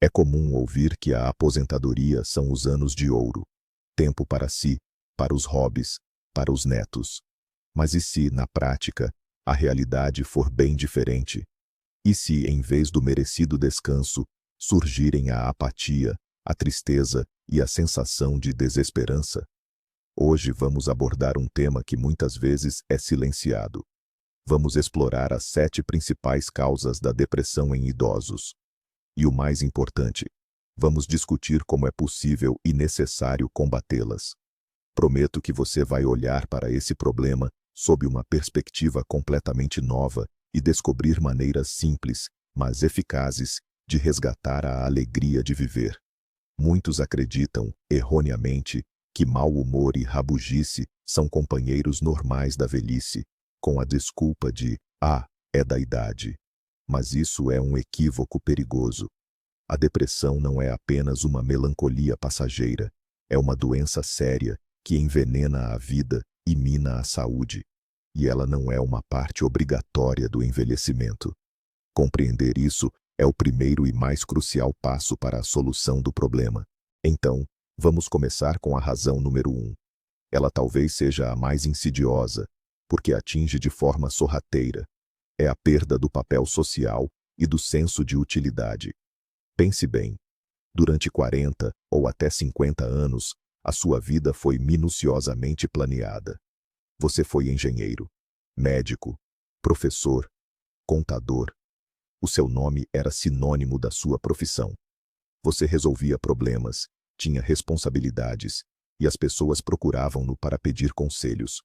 É comum ouvir que a aposentadoria são os anos de ouro. Tempo para si, para os hobbies, para os netos. Mas e se, na prática, a realidade for bem diferente? E se, em vez do merecido descanso, surgirem a apatia, a tristeza e a sensação de desesperança? Hoje vamos abordar um tema que muitas vezes é silenciado. Vamos explorar as 7 principais causas da depressão em idosos. E o mais importante, vamos discutir como é possível e necessário combatê-las. Prometo que você vai olhar para esse problema sob uma perspectiva completamente nova e descobrir maneiras simples, mas eficazes, de resgatar a alegria de viver. Muitos acreditam, erroneamente, que mau humor e rabugice são companheiros normais da velhice, com a desculpa de, é da idade. Mas isso é um equívoco perigoso. A depressão não é apenas uma melancolia passageira, é uma doença séria que envenena a vida e mina a saúde. E ela não é uma parte obrigatória do envelhecimento. Compreender isso é o primeiro e mais crucial passo para a solução do problema. Então, vamos começar com a razão número 1. Ela talvez seja a mais insidiosa, porque atinge de forma sorrateira. É a perda do papel social e do senso de utilidade. Pense bem. Durante 40 ou até 50 anos, a sua vida foi minuciosamente planeada. Você foi engenheiro, médico, professor, contador. O seu nome era sinônimo da sua profissão. Você resolvia problemas, tinha responsabilidades, e as pessoas procuravam-no para pedir conselhos.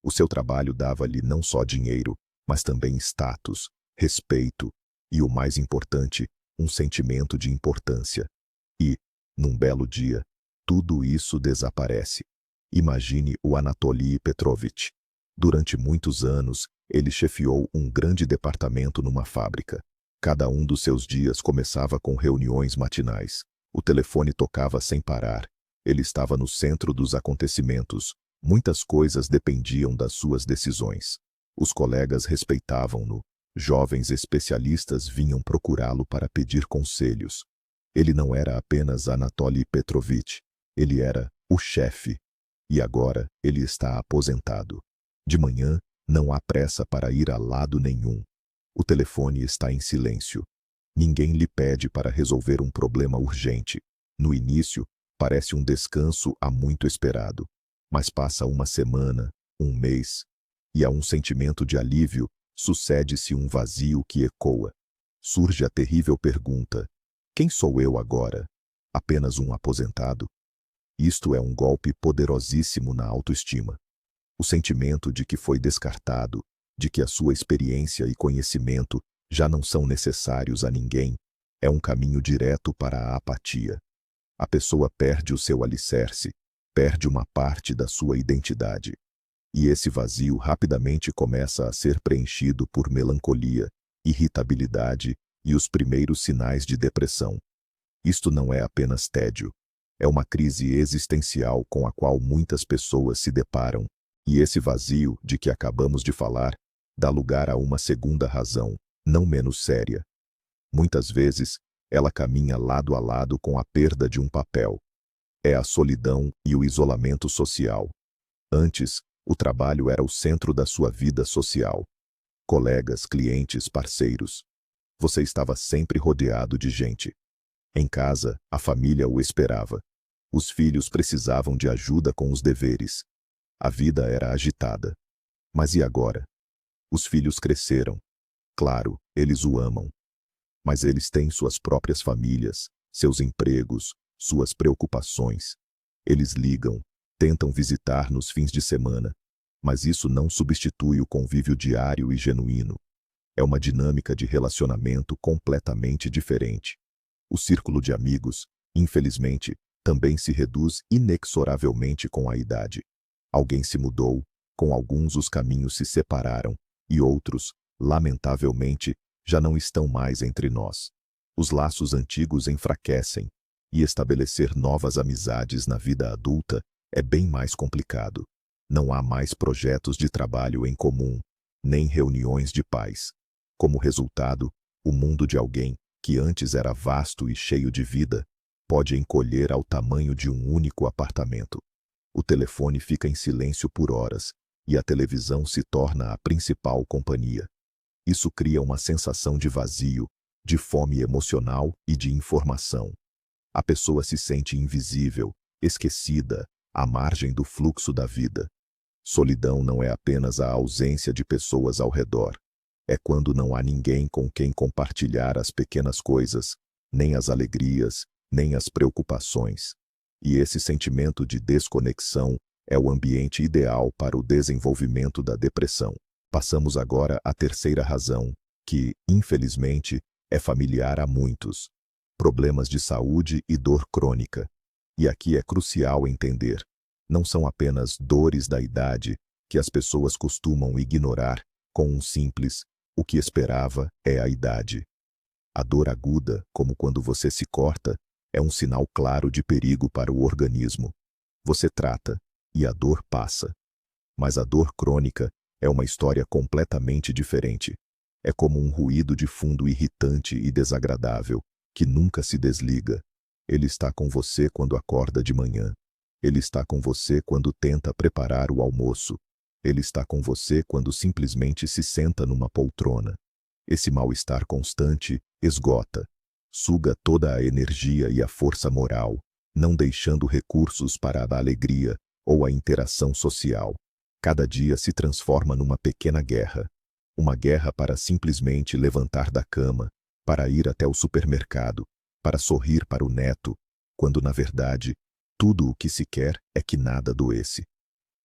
O seu trabalho dava-lhe não só dinheiro, mas também status, respeito e, o mais importante, um sentimento de importância. E, num belo dia, tudo isso desaparece. Imagine o Anatoly Petrovich. Durante muitos anos, ele chefiou um grande departamento numa fábrica. Cada um dos seus dias começava com reuniões matinais. O telefone tocava sem parar. Ele estava no centro dos acontecimentos. Muitas coisas dependiam das suas decisões. Os colegas respeitavam-no. Jovens especialistas vinham procurá-lo para pedir conselhos. Ele não era apenas Anatoly Petrovich. Ele era o chefe. E agora ele está aposentado. De manhã, não há pressa para ir a lado nenhum. O telefone está em silêncio. Ninguém lhe pede para resolver um problema urgente. No início, parece um descanso há muito esperado. Mas passa uma semana, um mês, e a um sentimento de alívio sucede-se um vazio que ecoa. Surge a terrível pergunta: quem sou eu agora? Apenas um aposentado? Isto é um golpe poderosíssimo na autoestima. O sentimento de que foi descartado, de que a sua experiência e conhecimento já não são necessários a ninguém, é um caminho direto para a apatia. A pessoa perde o seu alicerce, perde uma parte da sua identidade. E esse vazio rapidamente começa a ser preenchido por melancolia, irritabilidade e os primeiros sinais de depressão. Isto não é apenas tédio. É uma crise existencial com a qual muitas pessoas se deparam, e esse vazio de que acabamos de falar dá lugar a uma segunda razão, não menos séria. Muitas vezes, ela caminha lado a lado com a perda de um papel. É a solidão e o isolamento social. Antes, o trabalho era o centro da sua vida social. Colegas, clientes, parceiros. Você estava sempre rodeado de gente. Em casa, a família o esperava. Os filhos precisavam de ajuda com os deveres. A vida era agitada. Mas e agora? Os filhos cresceram. Claro, eles o amam. Mas eles têm suas próprias famílias, seus empregos, suas preocupações. Eles ligam, tentam visitar nos fins de semana. Mas isso não substitui o convívio diário e genuíno. É uma dinâmica de relacionamento completamente diferente. O círculo de amigos, infelizmente, também se reduz inexoravelmente com a idade. Alguém se mudou, com alguns os caminhos se separaram, e outros, lamentavelmente, já não estão mais entre nós. Os laços antigos enfraquecem, e estabelecer novas amizades na vida adulta é bem mais complicado. Não há mais projetos de trabalho em comum, nem reuniões de pais. Como resultado, o mundo de alguém que antes era vasto e cheio de vida, pode encolher ao tamanho de um único apartamento. O telefone fica em silêncio por horas, e a televisão se torna a principal companhia. Isso cria uma sensação de vazio, de fome emocional e de informação. A pessoa se sente invisível, esquecida, à margem do fluxo da vida. Solidão não é apenas a ausência de pessoas ao redor. É quando não há ninguém com quem compartilhar as pequenas coisas, nem as alegrias, nem as preocupações. E esse sentimento de desconexão é o ambiente ideal para o desenvolvimento da depressão. Passamos agora à terceira razão, que, infelizmente, é familiar a muitos: problemas de saúde e dor crônica. E aqui é crucial entender: não são apenas dores da idade que as pessoas costumam ignorar com um simples "o que esperava é a idade". A dor aguda, como quando você se corta, é um sinal claro de perigo para o organismo. Você trata, e a dor passa. Mas a dor crônica é uma história completamente diferente. É como um ruído de fundo irritante e desagradável, que nunca se desliga. Ele está com você quando acorda de manhã. Ele está com você quando tenta preparar o almoço. Ele está com você quando simplesmente se senta numa poltrona. Esse mal-estar constante esgota, suga toda a energia e a força moral, não deixando recursos para a alegria ou a interação social. Cada dia se transforma numa pequena guerra. Uma guerra para simplesmente levantar da cama, para ir até o supermercado, para sorrir para o neto, quando na verdade, tudo o que se quer é que nada doesse.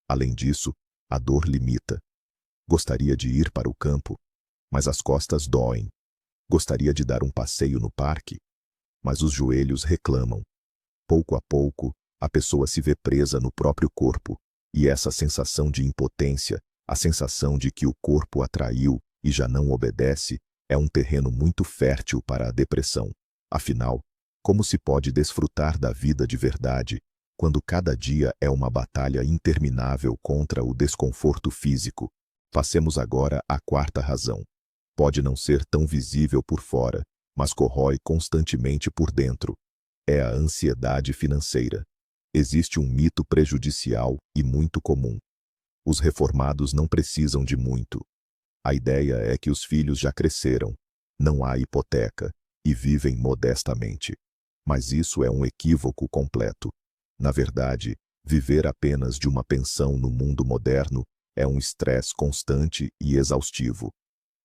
Além disso, a dor limita. Gostaria de ir para o campo, mas as costas doem. Gostaria de dar um passeio no parque, mas os joelhos reclamam. Pouco a pouco, a pessoa se vê presa no próprio corpo, e essa sensação de impotência, a sensação de que o corpo a traiu e já não obedece, é um terreno muito fértil para a depressão. Afinal, como se pode desfrutar da vida de verdade, quando cada dia é uma batalha interminável contra o desconforto físico? Passemos agora à quarta razão. Pode não ser tão visível por fora, mas corrói constantemente por dentro. É a ansiedade financeira. Existe um mito prejudicial e muito comum. Os reformados não precisam de muito. A ideia é que os filhos já cresceram, não há hipoteca, e vivem modestamente. Mas isso é um equívoco completo. Na verdade, viver apenas de uma pensão no mundo moderno é um estresse constante e exaustivo.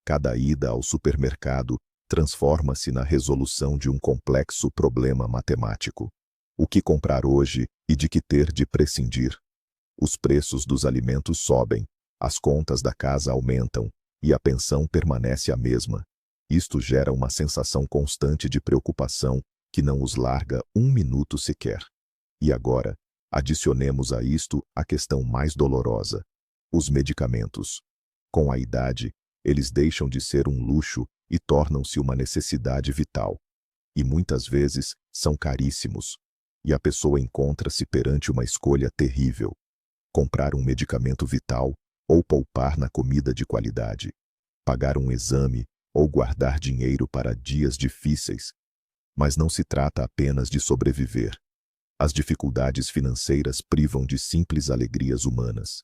Cada ida ao supermercado transforma-se na resolução de um complexo problema matemático. O que comprar hoje e de que ter de prescindir? Os preços dos alimentos sobem, as contas da casa aumentam, e a pensão permanece a mesma. Isto gera uma sensação constante de preocupação que não os larga um minuto sequer. E agora, adicionemos a isto a questão mais dolorosa: os medicamentos. Com a idade, eles deixam de ser um luxo e tornam-se uma necessidade vital. E muitas vezes são caríssimos. E a pessoa encontra-se perante uma escolha terrível: comprar um medicamento vital ou poupar na comida de qualidade, pagar um exame ou guardar dinheiro para dias difíceis. Mas não se trata apenas de sobreviver. As dificuldades financeiras privam de simples alegrias humanas.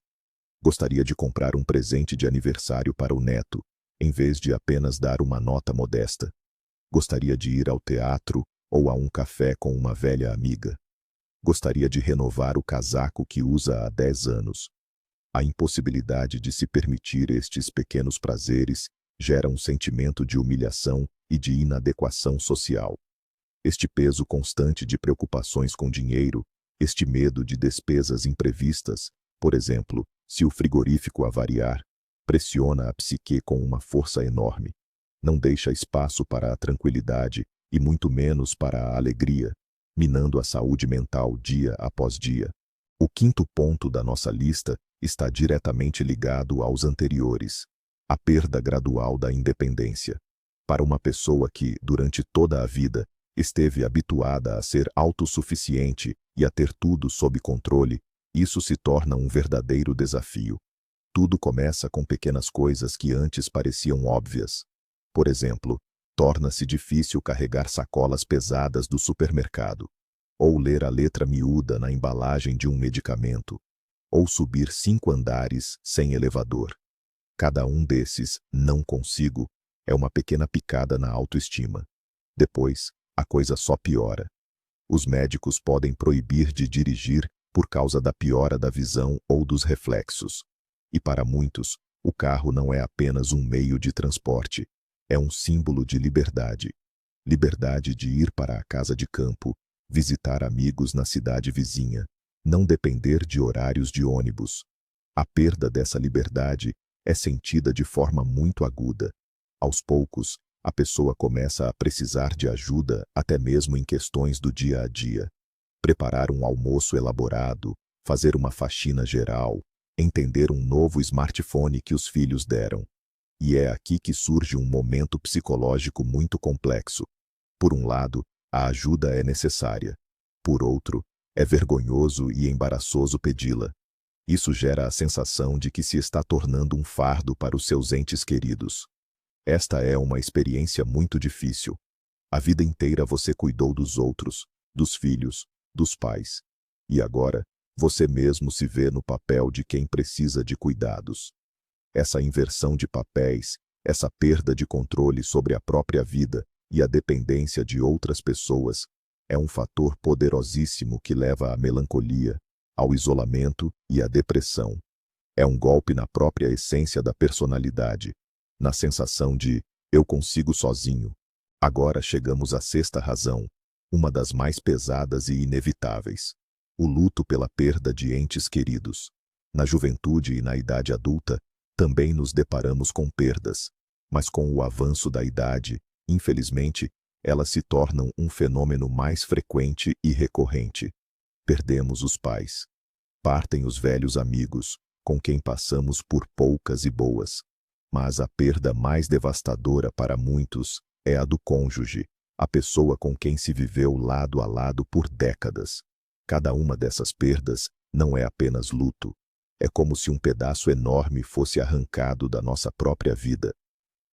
Gostaria de comprar um presente de aniversário para o neto, em vez de apenas dar uma nota modesta. Gostaria de ir ao teatro ou a um café com uma velha amiga. Gostaria de renovar o casaco que usa há 10 anos. A impossibilidade de se permitir estes pequenos prazeres gera um sentimento de humilhação e de inadequação social. Este peso constante de preocupações com dinheiro, este medo de despesas imprevistas, por exemplo, se o frigorífico avariar, pressiona a psique com uma força enorme. Não deixa espaço para a tranquilidade e muito menos para a alegria, minando a saúde mental dia após dia. O quinto ponto da nossa lista está diretamente ligado aos anteriores: a perda gradual da independência. Para uma pessoa que, durante toda a vida, esteve habituada a ser autossuficiente e a ter tudo sob controle, isso se torna um verdadeiro desafio. Tudo começa com pequenas coisas que antes pareciam óbvias. Por exemplo, Torna-se difícil carregar sacolas pesadas do supermercado, ou ler a letra miúda na embalagem de um medicamento, ou subir 5 andares sem elevador. Cada um desses "não consigo" é uma pequena picada na autoestima. Depois, a coisa só piora. Os médicos podem proibir de dirigir por causa da piora da visão ou dos reflexos. E para muitos, o carro não é apenas um meio de transporte, é um símbolo de liberdade. Liberdade de ir para a casa de campo, visitar amigos na cidade vizinha, não depender de horários de ônibus. A perda dessa liberdade é sentida de forma muito aguda. Aos poucos, a pessoa começa a precisar de ajuda até mesmo em questões do dia a dia. Preparar um almoço elaborado, fazer uma faxina geral, entender um novo smartphone que os filhos deram. E é aqui que surge um momento psicológico muito complexo. Por um lado, a ajuda é necessária. Por outro, é vergonhoso e embaraçoso pedi-la. Isso gera a sensação de que se está tornando um fardo para os seus entes queridos. Esta é uma experiência muito difícil. A vida inteira você cuidou dos outros, dos filhos, dos pais. E agora, você mesmo se vê no papel de quem precisa de cuidados. Essa inversão de papéis, essa perda de controle sobre a própria vida e a dependência de outras pessoas, é um fator poderosíssimo que leva à melancolia, ao isolamento e à depressão. É um golpe na própria essência da personalidade, na sensação de "eu consigo sozinho". Agora chegamos à sexta razão, uma das mais pesadas e inevitáveis: o luto pela perda de entes queridos. Na juventude e na idade adulta, também nos deparamos com perdas, mas com o avanço da idade, infelizmente, elas se tornam um fenômeno mais frequente e recorrente. Perdemos os pais. Partem os velhos amigos, com quem passamos por poucas e boas. Mas a perda mais devastadora para muitos é a do cônjuge, a pessoa com quem se viveu lado a lado por décadas. Cada uma dessas perdas não é apenas luto. É como se um pedaço enorme fosse arrancado da nossa própria vida.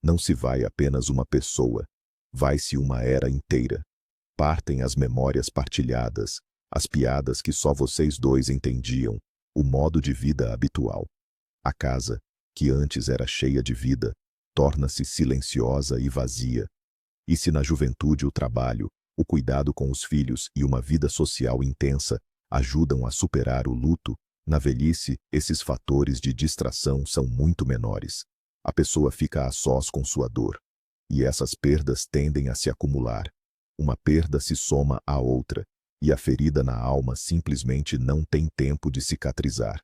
Não se vai apenas uma pessoa, vai-se uma era inteira. Partem as memórias partilhadas, as piadas que só vocês dois entendiam, o modo de vida habitual. A casa, que antes era cheia de vida, torna-se silenciosa e vazia. E se na juventude o trabalho, o cuidado com os filhos e uma vida social intensa ajudam a superar o luto, na velhice esses fatores de distração são muito menores. A pessoa fica a sós com sua dor. E essas perdas tendem a se acumular. Uma perda se soma à outra, e a ferida na alma simplesmente não tem tempo de cicatrizar.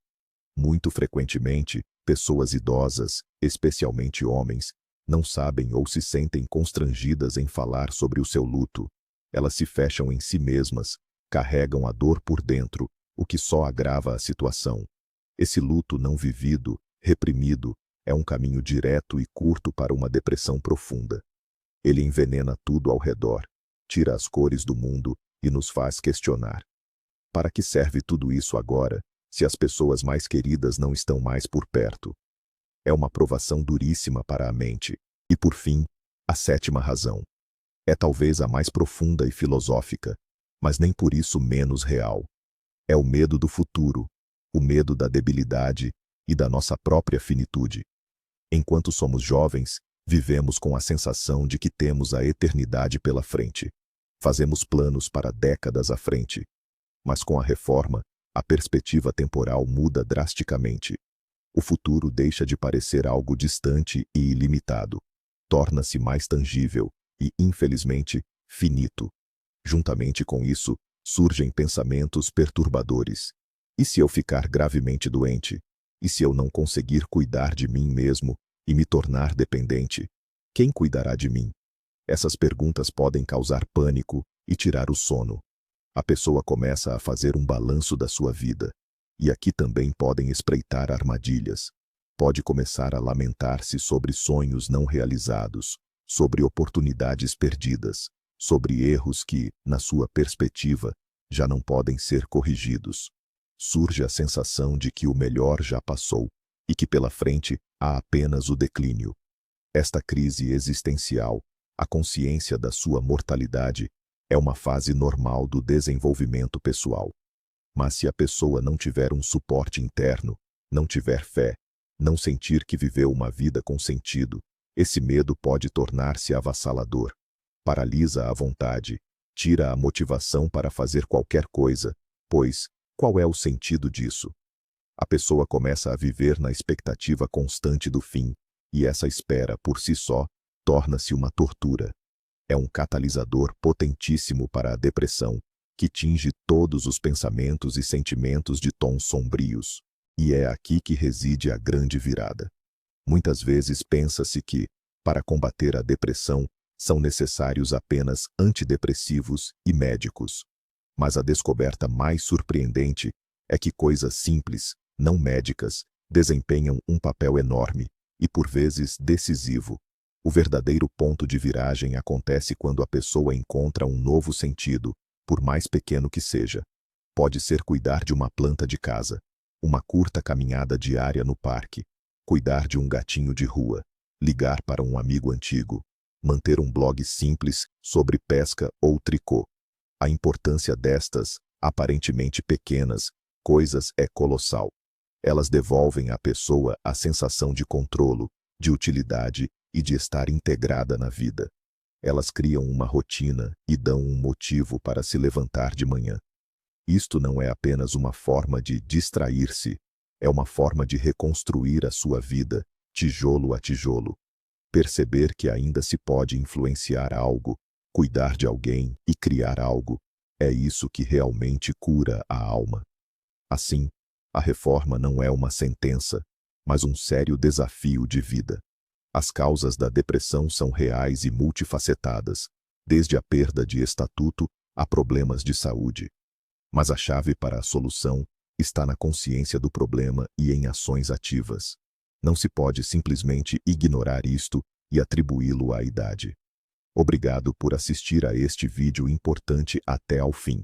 Muito frequentemente, pessoas idosas, especialmente homens, não sabem ou se sentem constrangidas em falar sobre o seu luto. Elas se fecham em si mesmas, carregam a dor por dentro, o que só agrava a situação. Esse luto não vivido, reprimido, é um caminho direto e curto para uma depressão profunda. Ele envenena tudo ao redor, tira as cores do mundo e nos faz questionar. Para que serve tudo isso agora, se as pessoas mais queridas não estão mais por perto? É uma provação duríssima para a mente. E por fim, a sétima razão. É talvez a mais profunda e filosófica, mas nem por isso menos real. É o medo do futuro, o medo da debilidade e da nossa própria finitude. Enquanto somos jovens, vivemos com a sensação de que temos a eternidade pela frente. Fazemos planos para décadas à frente. Mas com a reforma, a perspectiva temporal muda drasticamente. O futuro deixa de parecer algo distante e ilimitado. Torna-se mais tangível e, infelizmente, finito. Juntamente com isso, surgem pensamentos perturbadores. E se eu ficar gravemente doente? E se eu não conseguir cuidar de mim mesmo e me tornar dependente? Quem cuidará de mim? Essas perguntas podem causar pânico e tirar o sono. A pessoa começa a fazer um balanço da sua vida. E aqui também podem espreitar armadilhas. Pode começar a lamentar-se sobre sonhos não realizados, sobre oportunidades perdidas, sobre erros que, na sua perspectiva, já não podem ser corrigidos. Surge a sensação de que o melhor já passou e que pela frente há apenas o declínio. Esta crise existencial, A consciência da sua mortalidade é uma fase normal do desenvolvimento pessoal. Mas se a pessoa não tiver um suporte interno, não tiver fé, não sentir que viveu uma vida com sentido, esse medo pode tornar-se avassalador. Paralisa a vontade, tira a motivação para fazer qualquer coisa, pois, qual é o sentido disso? A pessoa começa a viver na expectativa constante do fim, e essa espera, por si só, torna-se uma tortura. É um catalisador potentíssimo para a depressão, que tinge todos os pensamentos e sentimentos de tons sombrios. E é aqui que reside a grande virada. Muitas vezes pensa-se que, para combater a depressão, são necessários apenas antidepressivos e médicos. Mas a descoberta mais surpreendente é que coisas simples, não médicas, desempenham um papel enorme e, por vezes, decisivo. O verdadeiro ponto de viragem acontece quando a pessoa encontra um novo sentido, por mais pequeno que seja. Pode ser cuidar de uma planta de casa, uma curta caminhada diária no parque, cuidar de um gatinho de rua, ligar para um amigo antigo, manter um blog simples sobre pesca ou tricô. A importância destas, aparentemente pequenas, coisas é colossal. Elas devolvem à pessoa a sensação de controlo, de utilidade e de estar integrada na vida. Elas criam uma rotina e dão um motivo para se levantar de manhã. Isto não é apenas uma forma de distrair-se, é uma forma de reconstruir a sua vida, tijolo a tijolo. Perceber que ainda se pode influenciar algo, cuidar de alguém e criar algo, é isso que realmente cura a alma. Assim, a reforma não é uma sentença, mas um sério desafio de vida. As causas da depressão são reais e multifacetadas, desde a perda de estatuto a problemas de saúde. Mas a chave para a solução está na consciência do problema e em ações ativas. Não se pode simplesmente ignorar isto e atribuí-lo à idade. Obrigado por assistir a este vídeo importante até ao fim.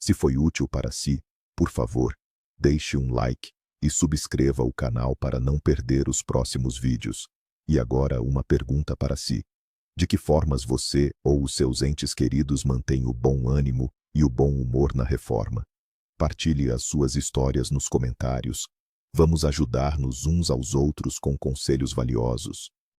Se foi útil para si, por favor, deixe um like e subscreva o canal para não perder os próximos vídeos. E agora uma pergunta para si. De que formas você ou os seus entes queridos mantêm o bom ânimo e o bom humor na reforma? Partilhe as suas histórias nos comentários. Vamos ajudar-nos uns aos outros com conselhos valiosos.